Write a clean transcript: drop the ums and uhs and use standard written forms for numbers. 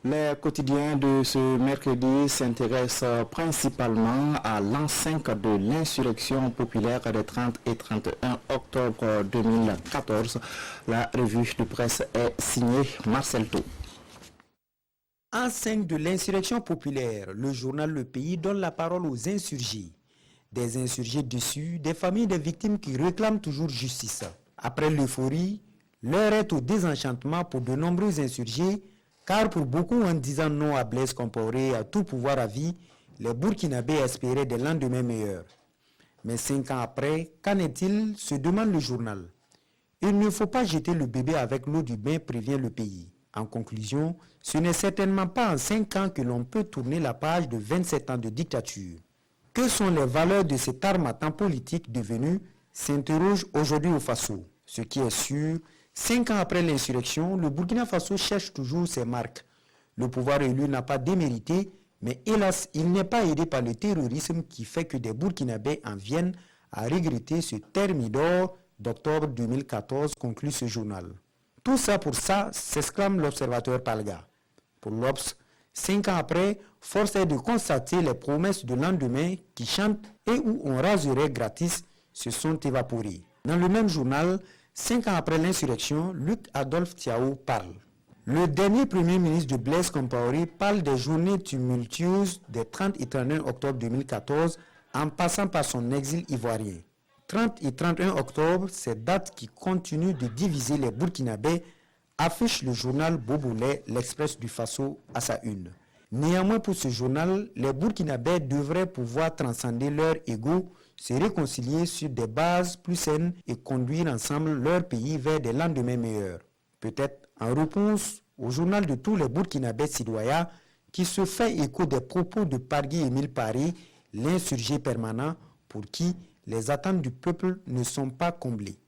Les quotidiens de ce mercredi s'intéressent principalement à l'enceinte de l'insurrection populaire des 30 et 31 octobre 2014. La revue de presse est signée Marcel Thau. Enceinte de l'insurrection populaire, le journal Le Pays donne la parole aux insurgés. Des insurgés déçus, des familles des victimes qui réclament toujours justice. Après l'euphorie, l'heure est au désenchantement pour de nombreux insurgés, car pour beaucoup en disant non à Blaise Compaoré et à tout pouvoir à vie, les Burkinabés espéraient des lendemains meilleurs. Mais 5 ans après, qu'en est-il, se demande le journal. Il ne faut pas jeter le bébé avec l'eau du bain, prévient Le Pays. En conclusion, ce n'est certainement pas en 5 ans que l'on peut tourner la page de 27 ans de dictature. Que sont les valeurs de cet armatan politique devenu, s'interroge aujourd'hui au Faso. Ce qui est sûr, 5 ans après l'insurrection, le Burkina Faso cherche toujours ses marques. Le pouvoir élu n'a pas démérité, mais hélas, il n'est pas aidé par le terrorisme qui fait que des Burkinabés en viennent à regretter ce thermidor d'octobre 2014, conclut ce journal. Tout ça pour ça, s'exclame l'observateur Palga. Pour l'Obs, 5 ans après, force est de constater les promesses de lendemain qui chantent et où on raserait gratis se sont évaporées. Dans le même journal, 5 ans après l'insurrection, Luc Adolphe Thiaw parle. Le dernier premier ministre de Blaise Compaoré parle des journées tumultueuses des 30 et 31 octobre 2014 en passant par son exil ivoirien. 30 et 31 octobre, ces dates qui continuent de diviser les Burkinabés, affiche le journal Bobolais, l'Express du Faso, à sa une. Néanmoins, pour ce journal, les Burkinabés devraient pouvoir transcender leur ego, se réconcilier sur des bases plus saines et conduire ensemble leur pays vers des lendemains meilleurs. Peut-être en réponse au journal de tous les Burkinabés citoyens qui se fait écho des propos de Pargui Émile Paré, l'insurgé permanent pour qui les attentes du peuple ne sont pas comblées.